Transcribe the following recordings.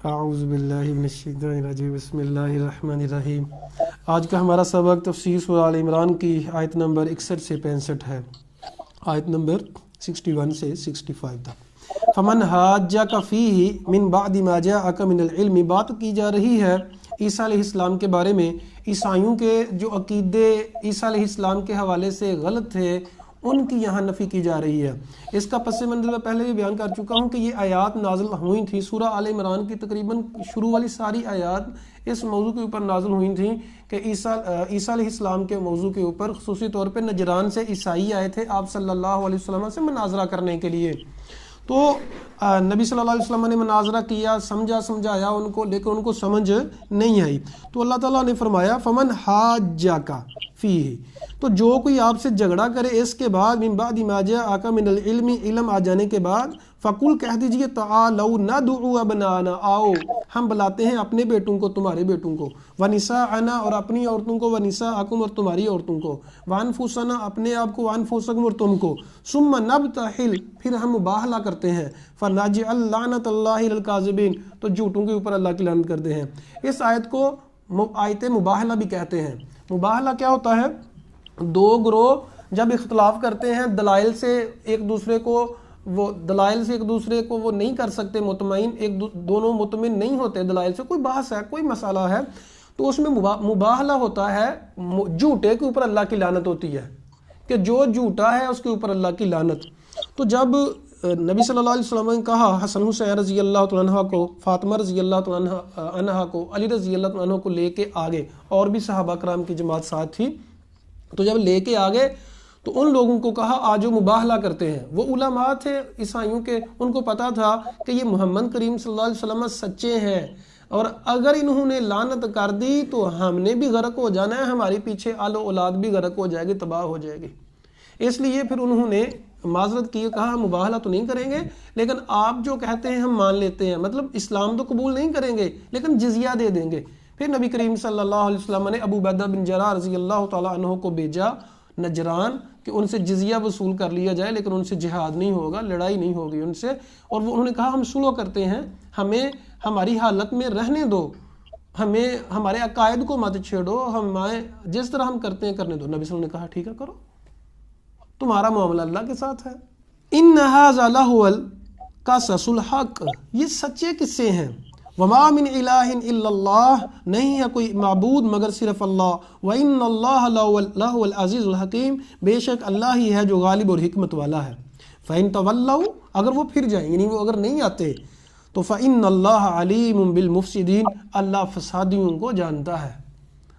اعوذ باللہ من الشیطان الرجیم، بسم اللہ الرحمن الرحیم۔ آج کا ہمارا سبق تفسیر سورہ آل عمران کی آیت نمبر 61 سے 65 ہے، آیت نمبر 61 سے 65 تک۔ فمن حاجک فیہ من بعد ما جاءک من العلم، بات کی جا رہی ہے عیسیٰ علیہ السلام کے بارے میں۔ عیسائیوں کے جو عقیدے عیسیٰ علیہ السلام کے حوالے سے غلط تھے ان کی یہاں نفی کی جا رہی ہے۔ اس کا پس منظر میں پہلے بھی بیان کر چکا ہوں کہ یہ آیات نازل ہوئی تھی سورہ آل عمران کی تقریباً شروع والی ساری آیات اس موضوع کے اوپر نازل ہوئی تھیں کہ عیسیٰ علیہ السلام کے موضوع کے اوپر خصوصی طور پہ نجران سے عیسائی آئے تھے آپ صلی اللہ علیہ وسلم سے مناظرہ کرنے کے لیے۔ تو نبی صلی اللہ علیہ وسلم نے مناظرہ کیا، سمجھایا ان کو، لیکن ان کو سمجھ نہیں آئی۔ تو اللہ تعالیٰ نے فرمایا فمن حاجک فیہ، تو جو کوئی آپ سے جھگڑا کرے اس کے بعد، من بعد ما جاءک من العلم، علم آ جانے کے بعد، فقل کہہ دیجئے تعالوا ندعو ابنانا، آؤ ہم بلاتے ہیں اپنے بیٹوں کو، تمہارے بیٹوں کو، ونساءنا اور اپنی عورتوں کو، ونساءکم اور تمہاری عورتوں کو، وانفسنا اپنے آپ کو، وانفسکم اور تم کو، ثم نبتہل پھر ہم مباہلہ کرتے ہیں، فنجعل لعنت اللہ علی الکاذبین تو جھوٹوں کے اوپر اللہ کی لعنت کرتے ہیں۔ اس آیت کو آیت مباہلہ بھی کہتے ہیں۔ مباہلہ کیا ہوتا ہے؟ دو گروہ جب اختلاف کرتے ہیں دلائل سے ایک دوسرے کو وہ نہیں کر سکتے مطمئن، دونوں مطمئن نہیں ہوتے دلائل سے، کوئی بحث ہے، کوئی مسئلہ ہے، تو اس میں مباہلہ ہوتا ہے، جھوٹے کے اوپر اللہ کی لعنت ہوتی ہے کہ جو جھوٹا ہے اس کے اوپر اللہ کی لعنت۔ تو جب نبی صلی اللہ علیہ وسلم نے کہا حسن حسین رضی اللہ تعالیٰ عنہ کو، فاطمہ رضی اللہ تعالیٰ عنہ کو، علی رضی اللہ تعالیٰ عنہ کو لے کے آگے، اور بھی صحابہ کرام کی جماعت ساتھ تھی، تو جب لے کے آگے تو ان لوگوں کو کہا آجو مباہلہ کرتے ہیں۔ وہ علماء تھے عیسائیوں کے، ان کو پتا تھا کہ یہ محمد کریم صلی اللہ علیہ وسلم سچے ہیں، اور اگر انہوں نے لعنت کر دی تو ہم نے بھی غرق ہو جانا ہے، ہماری پیچھے آل و اولاد بھی غرق ہو جائے گی، تباہ ہو جائے گی۔ اس لیے پھر انہوں نے معذرت کی، کہا ہم مباہلہ تو نہیں کریں گے، لیکن آپ جو کہتے ہیں ہم مان لیتے ہیں، مطلب اسلام تو قبول نہیں کریں گے لیکن جزیہ دے دیں گے۔ پھر نبی کریم صلی اللہ علیہ وسلم نے ابو عبیدہ بن جراح رضی اللہ تعالیٰ عنہ کو بھیجا نجران کہ ان سے جزیہ وصول کر لیا جائے، لیکن ان سے جہاد نہیں ہوگا، لڑائی نہیں ہوگی ان سے، اور وہ انہوں نے کہا ہم صلح کرتے ہیں، ہمیں ہماری حالت میں رہنے دو، ہمیں ہمارے عقائد کو مت چھیڑو، ہمیں جس طرح ہم کرتے ہیں کرنے دو۔ نبی صلی اللہ علیہ وسلم نے کہا ٹھیک ہے کرو، تمہارا معاملہ اللہ کے ساتھ ہے۔ ان ھذا لہو القصص الحق، یہ سچے قصے ہیں۔ وما من الہ الا اللہ، نہیں ہے کوئی معبود مگر صرف اللہ۔ وان اللہ لہو العزیز الحکیم، بے شک اللہ ہی ہے جو غالب اور حکمت والا ہے۔ فإن تولوا، اگر وہ پھر جائیں، یعنی وہ اگر نہیں آتے، تو فإن اللہ علیم بالمفسدین، اللہ فسادیوں کو جانتا ہے۔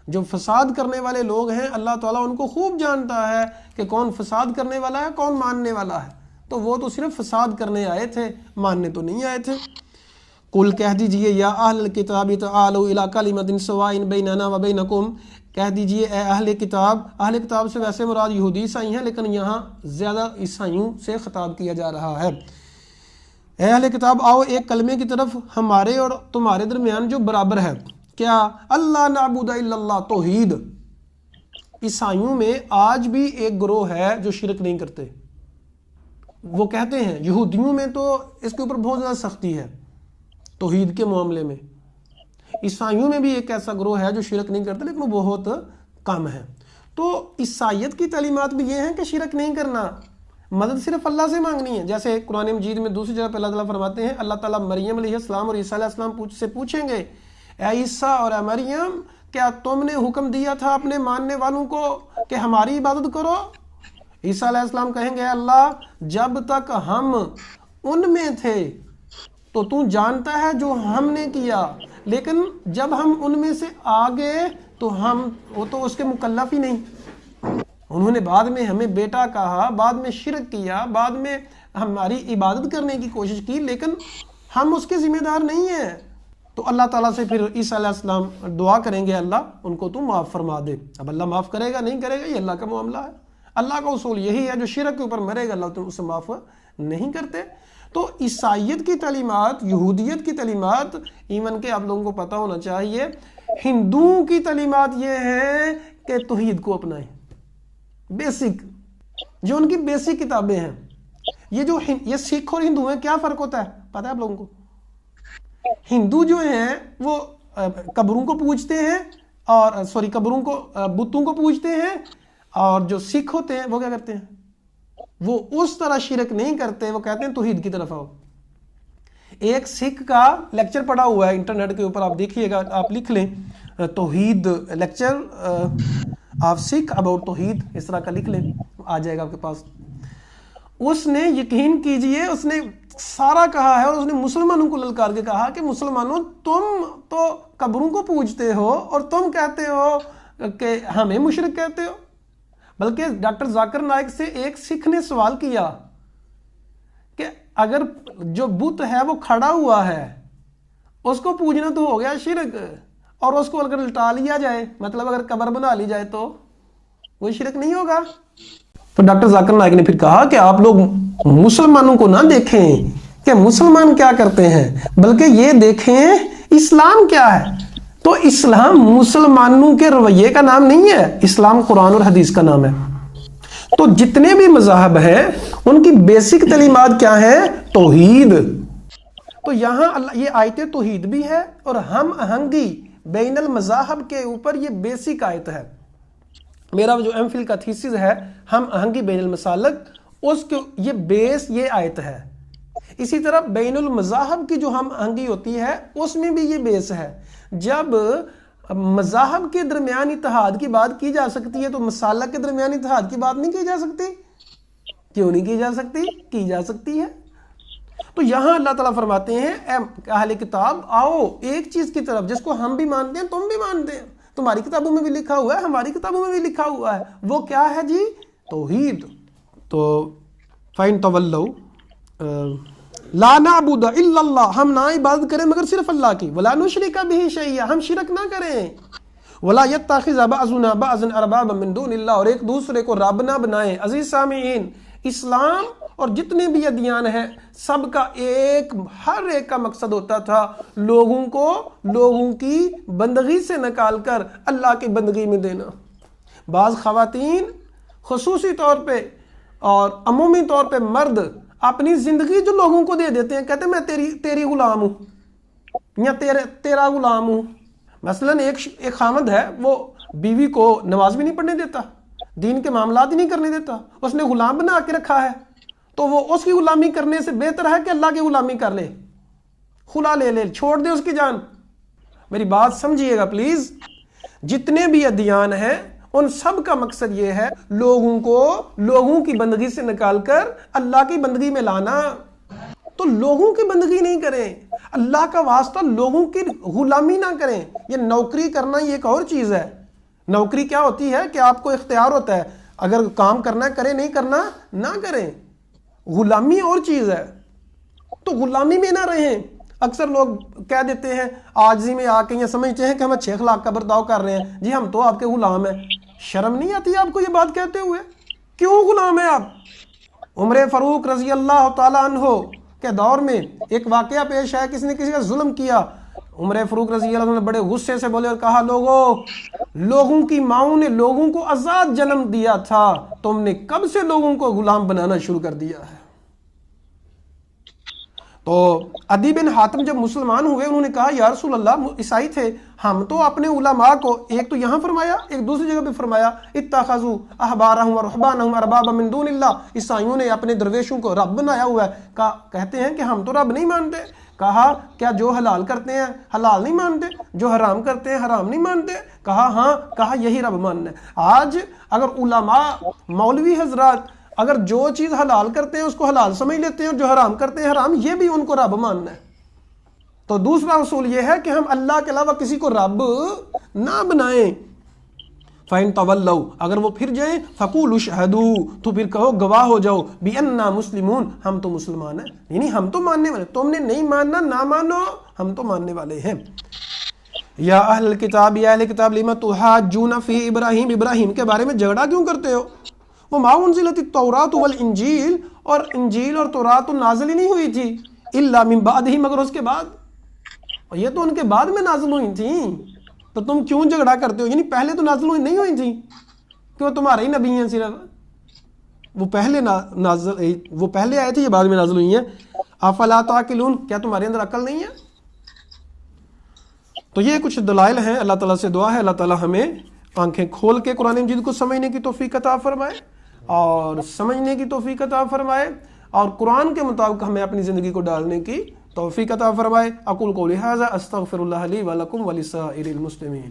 جو فساد کرنے والے لوگ ہیں اللہ تعالیٰ ان کو خوب جانتا ہے کہ کون فساد کرنے والا ہے، کون ماننے والا ہے۔ تو وہ تو صرف فساد کرنے آئے تھے، ماننے تو نہیں آئے تھے۔ قل کہہ دیجئے یا اہل الکتاب تعالوا الی کلمۃ سواء بیننا و بینکم، کہہ دیجئے اے اہل کتاب، اہل کتاب سے ویسے مراد یہودی عیسائی ہیں، لیکن یہاں زیادہ عیسائیوں سے خطاب کیا جا رہا ہے۔ اے اہل کتاب آؤ ایک کلمے کی طرف ہمارے اور تمہارے درمیان جو برابر ہے، کیا؟ اللہ نعبد الا اللہ، توحید۔ عیسائیوں میں آج بھی ایک گروہ ہے جو شرک نہیں کرتے، وہ کہتے ہیں، یہودیوں میں تو اس کے اوپر بہت زیادہ سختی ہے توحید کے معاملے میں، عیسائیوں میں بھی ایک ایسا گروہ ہے جو شرک نہیں کرتے لیکن وہ بہت کم ہے۔ تو عیسائیت کی تعلیمات بھی یہ ہیں کہ شرک نہیں کرنا، مدد صرف اللہ سے مانگنی ہے۔ جیسے قرآن مجید میں دوسری جگہ پہ اللہ تعالیٰ فرماتے ہیں، اللہ تعالیٰ مریم علیہ السلام اور عیسیٰ علیہ السلام سے پوچھیں گے، اے عیسیٰ اور اے مریم، کیا تم نے حکم دیا تھا اپنے ماننے والوں کو کہ ہماری عبادت کرو؟ عیسیٰ علیہ السلام کہیں گے، اللہ جب تک ہم ان میں تھے تو تو جانتا ہے جو ہم نے کیا، لیکن جب ہم ان میں سے آگے تو وہ تو اس کے مکلف ہی نہیں۔ انہوں نے بعد میں ہمیں بیٹا کہا، بعد میں شرک کیا، بعد میں ہماری عبادت کرنے کی کوشش کی، لیکن ہم اس کے ذمہ دار نہیں ہیں۔ تو اللہ تعالیٰ سے پھر عیسیٰ علیہ السلام دعا کریں گے، اللہ ان کو تو معاف فرما دے۔ اب اللہ معاف کرے گا نہیں کرے گا یہ اللہ کا معاملہ ہے، اللہ کا اصول یہی ہے، جو شرک کے اوپر مرے گا اللہ تو اسے معاف نہیں کرتے۔ تو عیسائیت کی تعلیمات، یہودیت کی تعلیمات، ایون کہ آپ لوگوں کو پتہ ہونا چاہیے، ہندوؤں کی تعلیمات یہ ہیں کہ توحید کو اپنائیں، بیسک، جو ان کی بیسک کتابیں ہیں۔ یہ سکھ اور ہندو ہیں، کیا فرق ہوتا ہے پتہ ہے آپ لوگوں کو؟ ہندو جو ہیں وہ قبروں کو پوجتے ہیں، اور قبروں کو، بتوں کو پوجتے ہیں، اور جو سکھ ہوتے ہیں وہ کیا کرتے ہیں؟ وہ اس طرح شرک نہیں کرتے، وہ کہتے ہیں توحید کی طرف آؤ۔ ایک سکھ کا لیکچر پڑا ہوا ہے انٹرنیٹ کے اوپر، آپ دیکھیے گا، آپ لکھ لیں توحید لیکچر آف سکھ اباؤٹ توحید، اس طرح کا لکھ لیں، آ جائے گا آپ کے پاس۔ اس نے، یقین کیجئے، اس نے سارا کہا ہے، اور اس نے مسلمانوں کو للکار کے کہا کہ مسلمانوں تم تو قبروں کو پوجتے ہو اور تم کہتے ہو کہ ہمیں مشرک کہتے ہو۔ بلکہ ڈاکٹر ذاکر نائک سے ایک سکھ نے سوال کیا کہ اگر جو بت ہے وہ کھڑا ہوا ہے، اس کو پوجنا تو ہو گیا شرک، اور اس کو اگر لٹا لیا جائے، مطلب اگر قبر بنا لی جائے تو وہ شرک نہیں ہوگا؟ تو ڈاکٹر ذاکر نائک نے پھر کہا کہ آپ لوگ مسلمانوں کو نہ دیکھیں کہ مسلمان کیا کرتے ہیں، بلکہ یہ دیکھیں اسلام کیا ہے۔ تو اسلام مسلمانوں کے رویے کا نام نہیں ہے، اسلام قرآن اور حدیث کا نام ہے۔ تو جتنے بھی مذاہب ہیں ان کی بیسک تعلیمات کیا ہیں؟ توحید۔ تو یہاں یہ آیت توحید بھی ہے، اور ہم آہنگی بین المذاہب کے اوپر یہ بیسک آیت ہے۔ میرا جو ایم فل کا تھیسس ہے ہم آہنگی بین المسالک، اس کے یہ بیس یہ آیت ہے۔ اسی طرح بین المذاہب کی جو ہم آہنگی ہوتی ہے اس میں بھی یہ بیس ہے۔ جب مذاہب کے درمیان اتحاد کی بات کی جا سکتی ہے تو مسالک کے درمیان اتحاد کی بات نہیں کی جا سکتی؟ کیوں نہیں کی جا سکتی؟ کی جا سکتی ہے۔ تو یہاں اللہ تعالیٰ فرماتے ہیں اے اہل کتاب، آؤ ایک چیز کی طرف جس کو ہم بھی مانتے ہیں، تم بھی مانتے ہیں، تمہاری کتابوں میں بھی لکھا ہوا ہے، ہماری کتابوں میں بھی لکھا ہوا ہے، وہ کیا ہے جی؟ توحید۔ تو فَإِن تَوَلَّوْا لَا نَعْبُدَ إِلَّا اللَّهَ، ہم نہ عبادت کریں مگر صرف اللہ کی، وَلَا نُشْرِكَ بِهِ شَيْئًا، ہم شرک نہ کریں، وَلَا يَتَّخِذَ بَعْضُنَا بَعْضًا أَرْبَابًا مِّن دُونِ اللَّهِ، اور ایک دوسرے کو رب نہ بنائیں۔ عزیز سامعین، اسلام اور جتنے بھی ادیان ہیں سب کا ہر ایک کا مقصد ہوتا تھا لوگوں کو لوگوں کی بندگی سے نکال کر اللہ کی بندگی میں دینا۔ بعض خواتین خصوصی طور پہ اور عمومی طور پہ مرد اپنی زندگی جو لوگوں کو دے دیتے ہیں، کہتے ہیں میں تیری غلام ہوں یا تیرا غلام ہوں۔ مثلا ایک خامد ہے، وہ بیوی کو نماز بھی نہیں پڑھنے دیتا، دین کے معاملات ہی نہیں کرنے دیتا، اس نے غلام بنا کے رکھا ہے، تو وہ اس کی غلامی کرنے سے بہتر ہے کہ اللہ کی غلامی کر لے، خلا لے چھوڑ دے اس کی جان۔ میری بات سمجھیے گا پلیز، جتنے بھی ادیان ہیں ان سب کا مقصد یہ ہے لوگوں کو لوگوں کی بندگی سے نکال کر اللہ کی بندگی میں لانا۔ تو لوگوں کی بندگی نہیں کریں، اللہ کا واسطہ لوگوں کی غلامی نہ کریں۔ یہ نوکری کرنا یہ ایک اور چیز ہے۔ نوکری کیا ہوتی ہے کہ آپ کو اختیار ہوتا ہے، اگر کام کرنا کریں، نہیں کرنا نہ کریں۔ غلامی اور چیز ہے، تو غلامی میں نہ رہیں۔ اکثر لوگ کہہ دیتے ہیں عاجزی میں آ کے یہ سمجھتے ہیں کہ ہم اچھے اخلاق کا برتاؤ کر رہے ہیں، جی ہم تو آپ کے غلام ہیں۔ شرم نہیں آتی آپ کو یہ بات کہتے ہوئے؟ کیوں غلام ہیں آپ؟ عمر فاروق رضی اللہ تعالیٰ عنہ کے دور میں ایک واقعہ پیش ہے، کسی نے کسی کا ظلم کیا، عمر فاروق رضی اللہ عنہ نے بڑے غصے سے بولے اور کہا لوگوں کی ماؤں نے لوگوں کو آزاد جنم دیا تھا، تم نے کب سے لوگوں کو غلام بنانا شروع کر دیا ہے؟ تو عدی بن حاتم جب مسلمان ہوئے انہوں نے کہا یا رسول اللہ، عیسائی تھے ہم، تو اپنے علماء کو، ایک تو یہاں فرمایا، ایک دوسری جگہ پہ فرمایا اتخذوا احبارهم ورهبانهم اربابا من دون اللہ، عیسائیوں نے اپنے درویشوں کو رب بنایا ہوا ہے۔ کہتے ہیں کہ ہم تو رب نہیں مانتے۔ کہا کیا جو حلال کرتے ہیں حلال نہیں مانتے، جو حرام کرتے ہیں حرام نہیں مانتے؟ کہا ہاں۔ کہا یہی رب ماننا ہے۔ آج اگر علماء مولوی حضرات اگر جو چیز حلال کرتے ہیں اس کو حلال سمجھ لیتے ہیں اور جو حرام کرتے ہیں حرام، یہ بھی ان کو رب ماننا ہے۔ تو دوسرا اصول یہ ہے کہ ہم اللہ کے علاوہ کسی کو رب نہ بنائیں۔ فَإِن تَوَلَّوْا، اگر وہ پھر جائیں، فَقُولُوا اشْهَدُوا، تو پھر کہو گواہ ہو جاؤ، بِأَنَّا مُسْلِمُونَ، ہم تو مسلمان ہیں، یعنی ہم تو ماننے والے، تم نے نہیں ماننا نہ مانو، ہم تو ماننے والے ہیں۔ یا اہل الکتاب، یا اہل کتاب، لِمَ تُحَاجُّونَ فِي ابراہیم، ابراہیم کے بارے میں جھگڑا کیوں کرتے ہو؟ وَمَا أُنزِلَتِ التَّوْرَاةُ وَالْإِنجِيلُ، اور انجیل اور تورات نازل ہی نہیں ہوئی تھی، إِلَّا مِن بَعْدِهِ، مگر اس کے بعد، اور یہ تو ان کے بعد میں نازل ہوئی تھیں، تو تم کیوں جھگڑا کرتے ہو؟ یعنی پہلے تو نازل ہوئی نہیں ہوئی تھی کہ وہ تمہارے ہی نبی ہیں، صرف وہ پہلے آئے تھے، یہ بعد میں نازل ہوئی ہیں۔ افلا تعقلون، کیا تمہارے اندر عقل نہیں ہے؟ تو یہ کچھ دلائل ہیں. اللہ تعالیٰ سے دعا ہے اللہ تعالیٰ ہمیں آنکھیں کھول کے قرآن مجید کو سمجھنے کی توفیق عطا فرمائے اور سمجھنے کی توفیق عطا فرمائے اور قرآن کے مطابق ہمیں اپنی زندگی کو ڈالنے کی توفیق عطا فرمائے. اقول قولی ھذا استغفر اللہ لی ولکم ولسائر المسلمین.